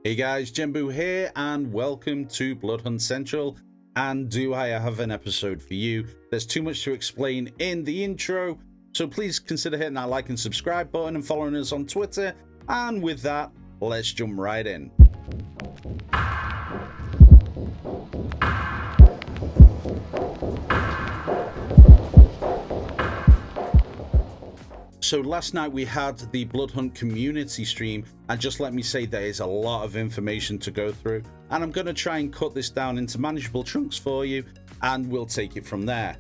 Hey guys, Jimbo here and welcome to Bloodhunt Central. And do I have an episode for you? There's too much to explain in the intro, so please consider hitting that like and subscribe button and following us on Twitter. And with that, let's jump right in. So last night we had the Bloodhunt community stream, and just let me say there is a lot of information to go through, and I'm going to try and cut this down into manageable chunks for you, and we'll take it from there.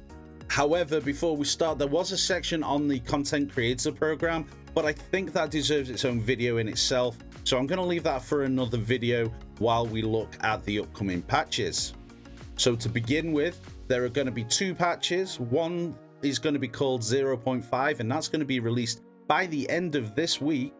However, before we start, there was a section on the content creator program, but I think that deserves its own video in itself, so I'm going to leave that for another video while we look at the upcoming patches. So to begin with, there are going to be two patches. One is going to be called 0.5, and that's going to be released by the end of this week,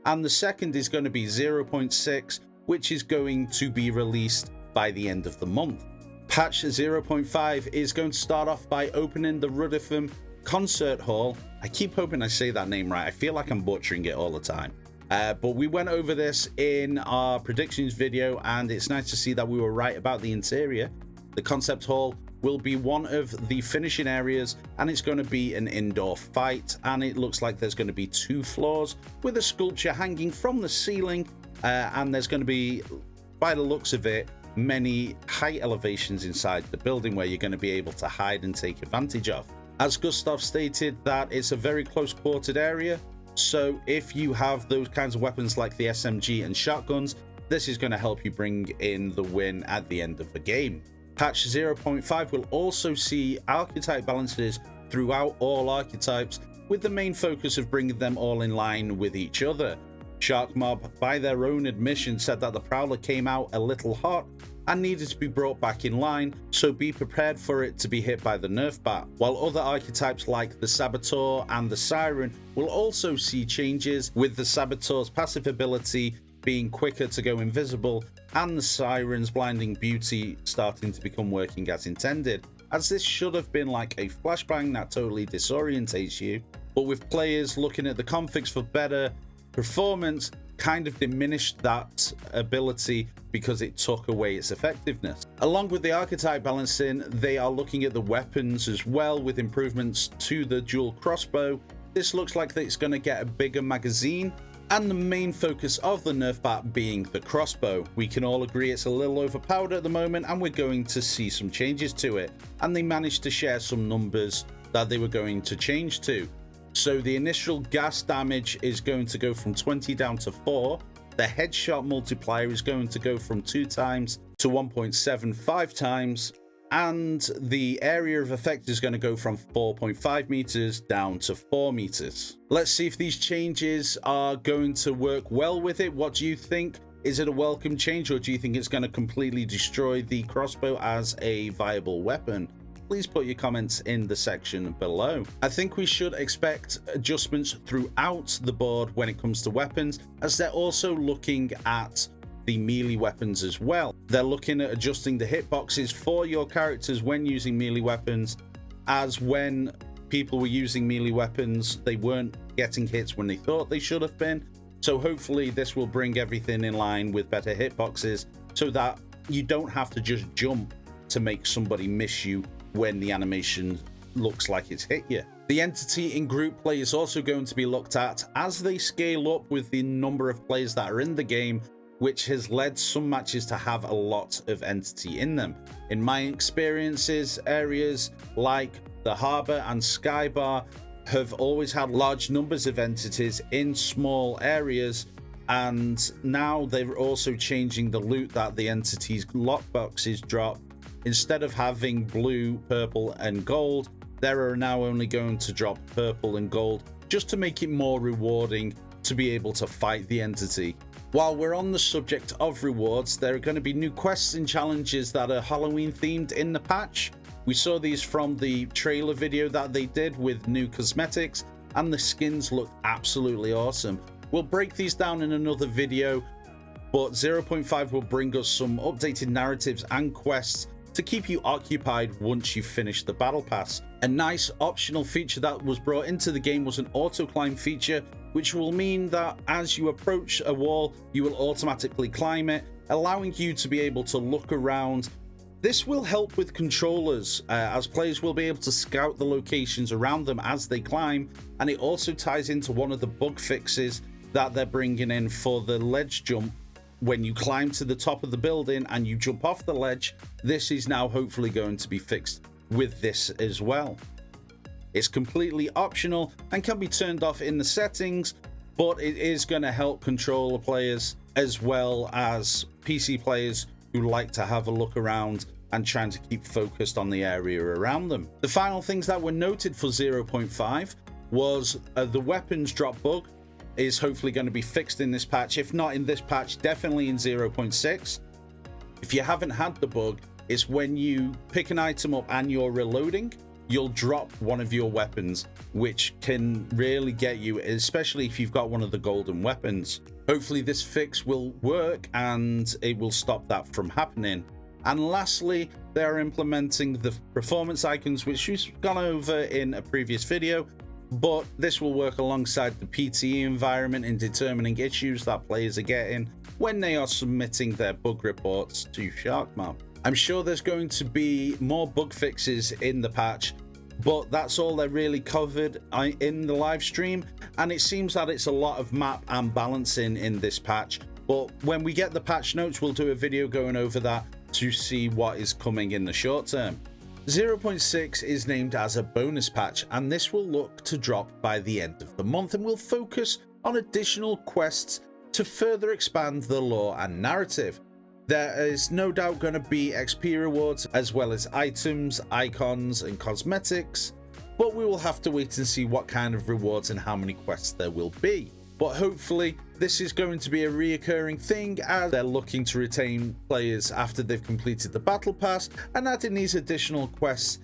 and the second is going to be 0.6, which is going to be released by the end of the month. Patch 0.5 is going to start off by opening the Ruddertham concert hall. I keep hoping I say that name right. I feel like I'm butchering it all the time, but we went over this in our predictions video, and it's nice to see that we were right about the interior. The concept hall will be one of the finishing areas, and it's going to be an indoor fight, and it looks like there's going to be 2 floors with a sculpture hanging from the ceiling, and there's going to be, by the looks of it, many high elevations inside the building where you're going to be able to hide and take advantage of. As Gustav stated, that it's a very close quartered area, so if you have those kinds of weapons like the SMG and shotguns, this is going to help you bring in the win at the end of the game. Patch 0.5 will also see archetype balances throughout all archetypes, with the main focus of bringing them all in line with each other. Shark Mob, by their own admission, said that the Prowler came out a little hot and needed to be brought back in line, so be prepared for it to be hit by the nerf bat. While other archetypes like the Saboteur and the Siren will also see changes, with the Saboteur's passive ability being quicker to go invisible, and the Siren's blinding beauty starting to become working as intended, as this should have been like a flashbang that totally disorientates you, but with players looking at the configs for better performance, kind of diminished that ability because it took away its effectiveness. Along with the archetype balancing, they are looking at the weapons as well, with improvements to the dual crossbow. This looks like it's going to get a bigger magazine, and the main focus of the nerf bat being the crossbow. We can all agree it's a little overpowered at the moment, and we're going to see some changes to it, and they managed to share some numbers that they were going to change to. So the initial gas damage is going to go from 20 down to 4, the headshot multiplier is going to go from 2 times to 1.75 times, and the area of effect is going to go from 4.5 meters down to 4 meters. Let's see if these changes are going to work well with it. What do you think? Is it a welcome change, or do you think it's going to completely destroy the crossbow as a viable weapon? Please put your comments in the section below. I think we should expect adjustments throughout the board when it comes to weapons, as they're also looking at the melee weapons as well. They're looking at adjusting the hitboxes for your characters when using melee weapons, as when people were using melee weapons, they weren't getting hits when they thought they should have been. So hopefully this will bring everything in line with better hitboxes, so that you don't have to just jump to make somebody miss you when the animation looks like it's hit you. The entity in group play is also going to be looked at as they scale up with the number of players that are in the game, which has led some matches to have a lot of entity in them. In my experiences, areas like the Harbour and Skybar have always had large numbers of entities in small areas, and now they're also changing the loot that the entities' lockboxes drop. Instead of having blue, purple, and gold, there are now only going to drop purple and gold, just to make it more rewarding to be able to fight the entity. While we're on the subject of rewards, there are going to be new quests and challenges that are Halloween themed in the patch. We saw these from the trailer video that they did with new cosmetics, and the skins look absolutely awesome. We'll break these down in another video, but 0.5 will bring us some updated narratives and quests to keep you occupied once you finish the battle pass. A nice optional feature that was brought into the game was an auto climb feature, which will mean that as you approach a wall, you will automatically climb it, allowing you to be able to look around. This will help with controllers, as players will be able to scout the locations around them as they climb, and it also ties into one of the bug fixes that they're bringing in for the ledge jump. When you climb to the top of the building and you jump off the ledge, this is now hopefully going to be fixed with this as well. It's completely optional and can be turned off in the settings, but it is going to help controller players as well as PC players who like to have a look around and trying to keep focused on the area around them. The final things that were noted for 0.5 was the weapons drop bug is hopefully going to be fixed in this patch. If not in this patch, definitely in 0.6. If you haven't had the bug, it's when you pick an item up and you're reloading, you'll drop one of your weapons, which can really get you, especially if you've got one of the golden weapons. Hopefully this fix will work and it will stop that from happening. And lastly, they're implementing the performance icons, which we've gone over in a previous video, but this will work alongside the PTE environment in determining issues that players are getting when they are submitting their bug reports to SharkMob. I'm sure there's going to be more bug fixes in the patch, but that's all they really covered in the live stream, and it seems that it's a lot of map and balancing in this patch. But when we get the patch notes, we'll do a video going over that to see what is coming in the short term. 0.6 is named as a bonus patch, and this will look to drop by the end of the month and will focus on additional quests to further expand the lore and narrative. There is no doubt going to be XP rewards as well as items, icons and cosmetics, but we will have to wait and see what kind of rewards and how many quests there will be. But hopefully this is going to be a reoccurring thing, as they're looking to retain players after they've completed the battle pass, and adding these additional quests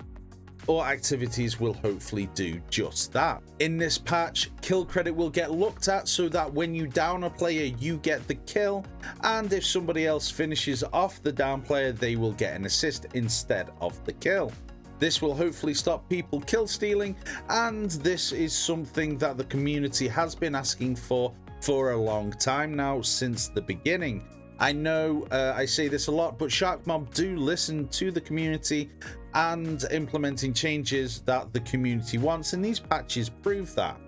or activities will hopefully do just that. In this patch, kill credit will get looked at so that when you down a player, you get the kill, and if somebody else finishes off the down player, they will get an assist instead of the kill. This will hopefully stop people kill stealing, and this is something that the community has been asking for a long time now, since the beginning. I know I say this a lot, but SharkMob do listen to the community and implementing changes that the community wants, and these patches prove that.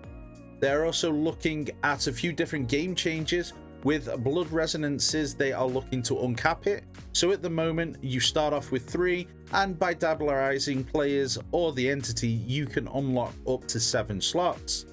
They're also looking at a few different game changes. With blood resonances, they are looking to uncap it. So at the moment, you start off with 3, and by dablerizing players or the entity, you can unlock up to 7 slots.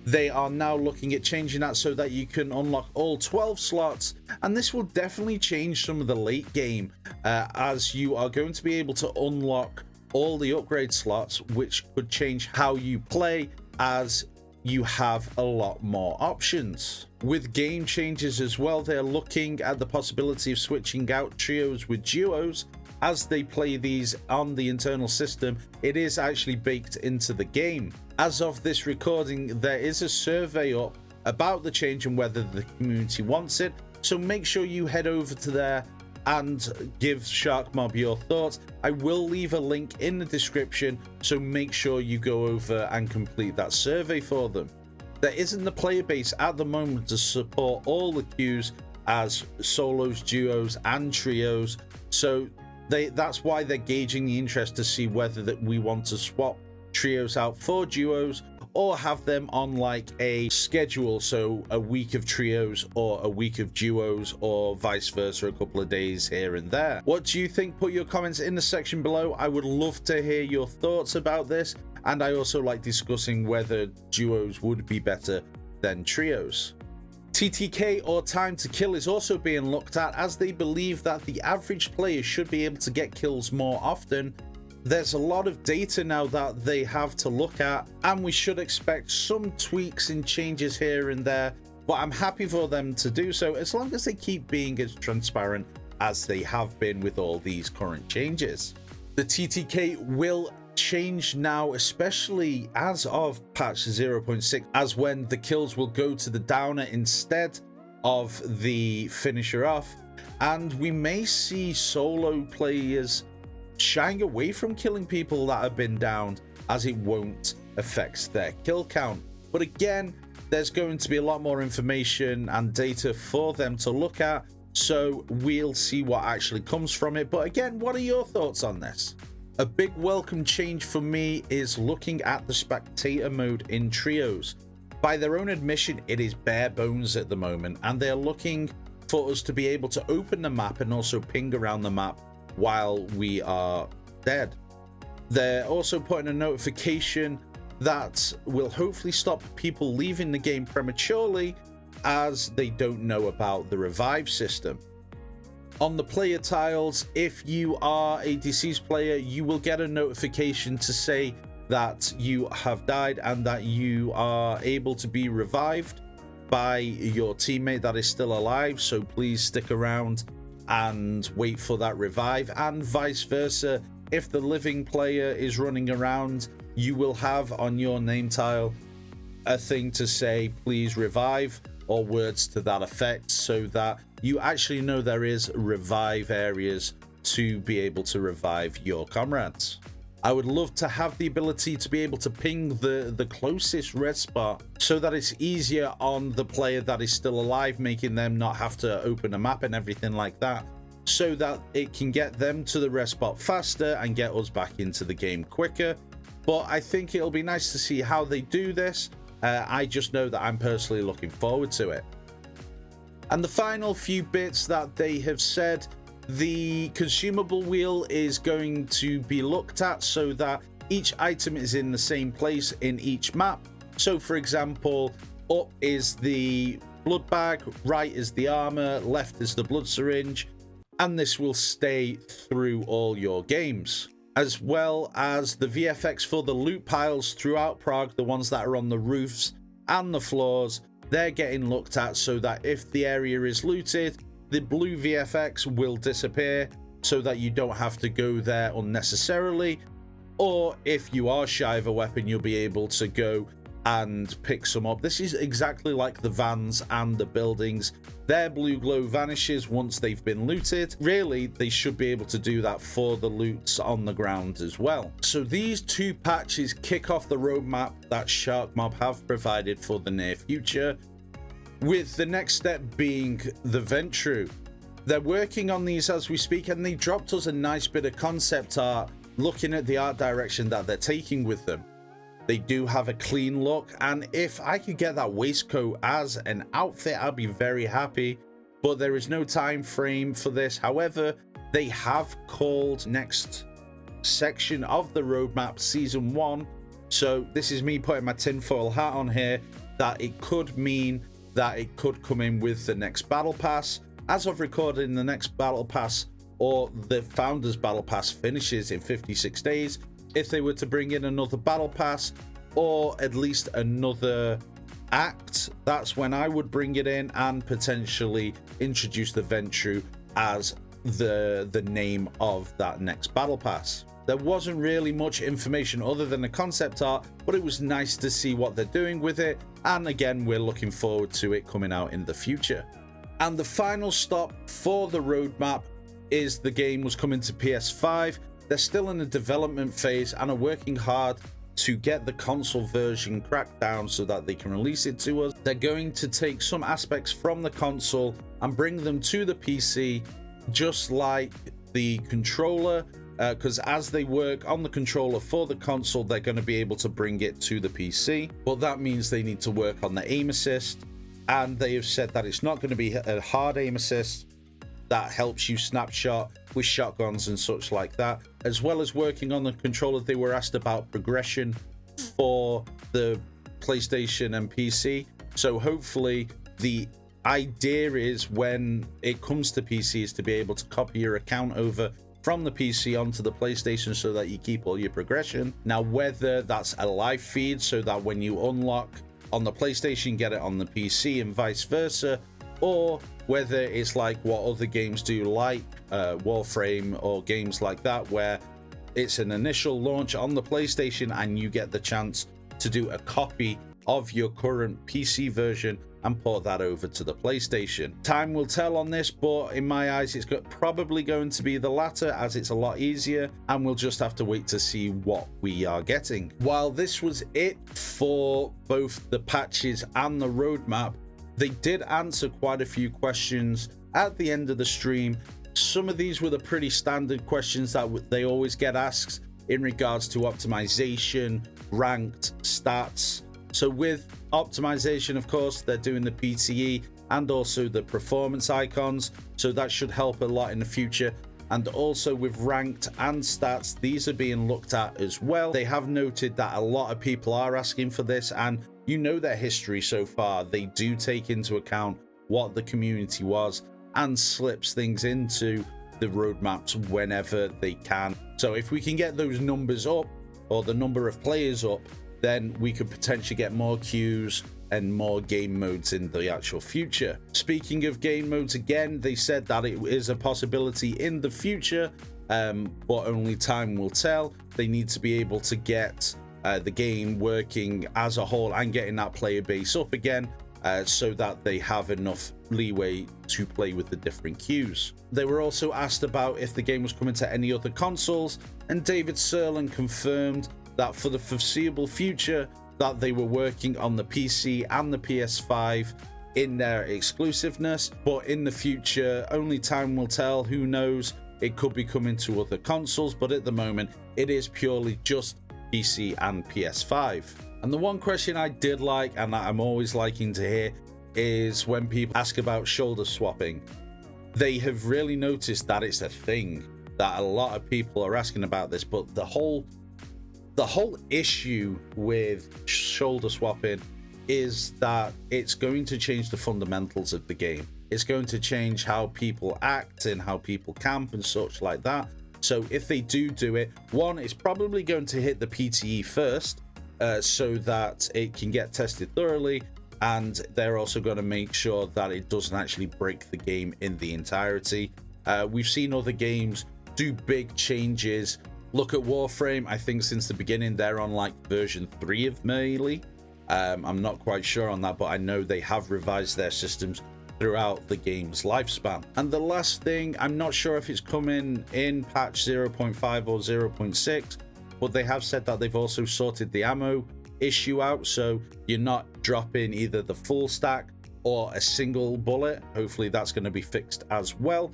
They are now looking at changing that so that you can unlock all 12 slots, and this will definitely change some of the late game, as you are going to be able to unlock all the upgrade slots, which could change how you play, as you have a lot more options. With game changes as well, they're looking at the possibility of switching out trios with duos. As they play these on the internal system, it is actually baked into the game. As of this recording, there is a survey up about the change and whether the community wants it, so make sure you head over to there and give SharkMob your thoughts. I will leave a link in the description, so make sure you go over and complete that survey for them. There isn't the player base at the moment to support all the queues as solos, duos and trios, so that's why they're gauging the interest to see whether that we want to swap trios out for duos or have them on like a schedule, so a week of trios or a week of duos or vice versa, a couple of days here and there. What do you think? Put your comments in the section below. I would love to hear your thoughts about this, and I also like discussing whether duos would be better than trios. TTK, or time to kill, is also being looked at, as they believe that the average player should be able to get kills more often. There's a lot of data now that they have to look at, and we should expect some tweaks and changes here and there, but I'm happy for them to do so as long as they keep being as transparent as they have been with all these current changes. The TTK will change now, especially as of patch 0.6, as when the kills will go to the downer instead of the finisher off, and we may see solo players shying away from killing people that have been downed, as it won't affect their kill count. But again, there's going to be a lot more information and data for them to look at, so we'll see what actually comes from it. But again, what are your thoughts on this? A big welcome change for me is looking at the spectator mode in trios. By their own admission, it is bare bones at the moment, and they're looking for us to be able to open the map and also ping around the map while we are dead. They're also putting a notification that will hopefully stop people leaving the game prematurely, as they don't know about the revive system. On the player tiles, if you are a deceased player, you will get a notification to say that you have died and that you are able to be revived by your teammate that is still alive. So please stick around and wait for that revive, and vice versa. If the living player is running around, you will have on your name tile a thing to say please revive, or words to that effect, so that you actually know there is revive areas to be able to revive your comrades. I would love to have the ability to be able to ping the closest res spot, so that it's easier on the player that is still alive, making them not have to open a map and everything like that, so that it can get them to the res spot faster and get us back into the game quicker. But I think it'll be nice to see how they do this. I just know that I'm personally looking forward to it. And the final few bits that they have said, the consumable wheel is going to be looked at so that each item is in the same place in each map. So for example, up is the blood bag, right is the armor, left is the blood syringe, and this will stay through all your games. As well as the VFX for the loot piles throughout Prague, the ones that are on the roofs and the floors, they're getting looked at so that if the area is looted, the blue VFX will disappear so that you don't have to go there unnecessarily. Or if you are shy of a weapon, you'll be able to go and pick some up. This is exactly like the vans and the buildings. Their blue glow vanishes once they've been looted. Really, they should be able to do that for the loots on the ground as well. So these two patches kick off the roadmap that Shark Mob have provided for the near future, with the next step being the Ventru. They're working on these as we speak, and they dropped us a nice bit of concept art looking at the art direction that they're taking with them. They do have a clean look, and if I could get that waistcoat as an outfit, I'd be very happy, but there is no time frame for this. However, they have called next section of the roadmap Season 1, so this is me putting my tinfoil hat on here, that it could mean that it could come in with the next battle pass. As of recording, the next battle pass, or the Founders Battle Pass, finishes in 56 days. If they were to bring in another battle pass, or at least another act, that's when I would bring it in and potentially introduce the Ventru as the name of that next battle pass. There wasn't really much information other than the concept art, but it was nice to see what they're doing with it, and again, we're looking forward to it coming out in the future. And the final stop for the roadmap is the game was coming to PS5. They're still in the development phase and are working hard to get the console version cracked down so that they can release it to us. They're going to take some aspects from the console and bring them to the PC, just like the controller, because as they work on the controller for the console, they're going to be able to bring it to the PC. But that means they need to work on the aim assist, and they have said that it's not going to be a hard aim assist that helps you snapshot with shotguns and such like that. As well as working on the controller, they were asked about progression for the PlayStation and PC. So hopefully the idea is when it comes to PC is to be able to copy your account over from the PC onto the PlayStation so that you keep all your progression. Now, whether that's a live feed so that when you unlock on the PlayStation, get it on the PC and vice versa, or whether it's like what other games do, like Warframe or games like that, where it's an initial launch on the PlayStation and you get the chance to do a copy of your current PC version and port that over to the PlayStation. Time will tell on this, but in my eyes it's probably going to be the latter, as it's a lot easier, and we'll just have to wait to see what we are getting. While this was it for both the patches and the roadmap, they did answer quite a few questions at the end of the stream. Some of these were the pretty standard questions that they always get asked in regards to optimization, ranked, stats. So with optimization, of course, they're doing the PTE and also the performance icons, so that should help a lot in the future. And also with ranked and stats, these are being looked at as well. They have noted that a lot of people are asking for this, and you know their history so far. They do take into account what the community was and slips things into the roadmaps whenever they can. So if we can get those numbers up, or the number of players up, then we could potentially get more queues and more game modes in the actual future. Speaking of game modes, again, they said that it is a possibility in the future, but only time will tell. They need to be able to get the game working as a whole and getting that player base up again, so that they have enough leeway to play with the different queues. They were also asked about if the game was coming to any other consoles, and David Serlin confirmed that for the foreseeable future that they were working on the PC and the PS5 in their exclusiveness, but in the future only time will tell. Who knows, it could be coming to other consoles, but at the moment it is purely just PC and PS5. And the one question I did like, and that I'm always liking to hear, is when people ask about shoulder swapping. They have really noticed that it's a thing, that a lot of people are asking about this, but the whole issue with shoulder swapping is that it's going to change the fundamentals of the game. It's going to change how people act and how people camp and such like that. So if they do it, one, it's probably going to hit the PTE first, so that it can get tested thoroughly, and they're also going to make sure that it doesn't actually break the game in the entirety. We've seen other games do big changes. Look at Warframe. I think since the beginning they're on like version 3 of Melee. I'm not quite sure on that, but I know they have revised their systems throughout the game's lifespan. And the last thing, I'm not sure if it's coming in patch 0.5 or 0.6, but they have said that they've also sorted the ammo issue out, so you're not dropping either the full stack or a single bullet. Hopefully that's going to be fixed as well,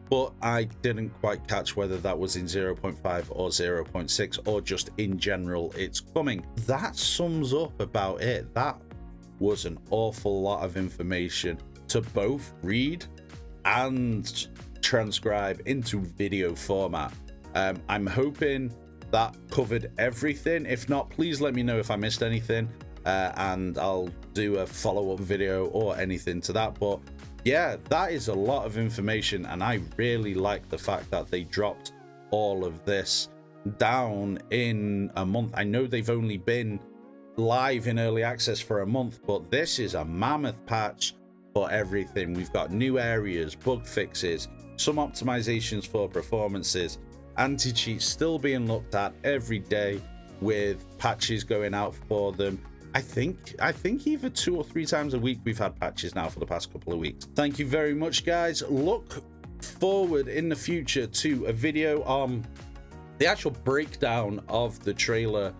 but I didn't quite catch whether that was in 0.5 or 0.6 or just in general it's coming. That sums up about it. That was an awful lot of information to both read and transcribe into video format. I'm hoping that covered everything. If not, please let me know if I missed anything, and I'll do a follow-up video or anything to that. But yeah, that is a lot of information, and I really like the fact that they dropped all of this down in a month. I know they've only been live in early access for a month, but this is a mammoth patch for everything. We've got new areas, bug fixes, some optimizations for performances, anti-cheats still being looked at every day with patches going out for them. I think either 2 or 3 times a week we've had patches now for the past couple of weeks. Thank you very much, guys. Look forward in the future to a video on the actual breakdown of the trailer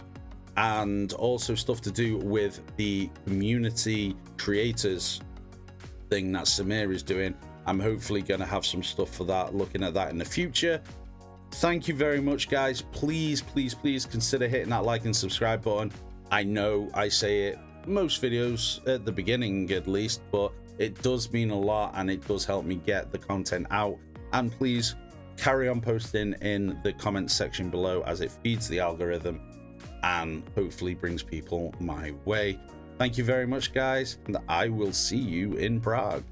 and also stuff to do with the community creators thing that Samir is doing. I'm hopefully going to have some stuff for that, looking at that in the future. Thank you very much, guys. Please consider hitting that like and subscribe button. I know I say it most videos at the beginning at least, but it does mean a lot and it does help me get the content out. And please carry on posting in the comments section below, as it feeds the algorithm and hopefully brings people my way. Thank you very much, guys, and I will see you in Prague.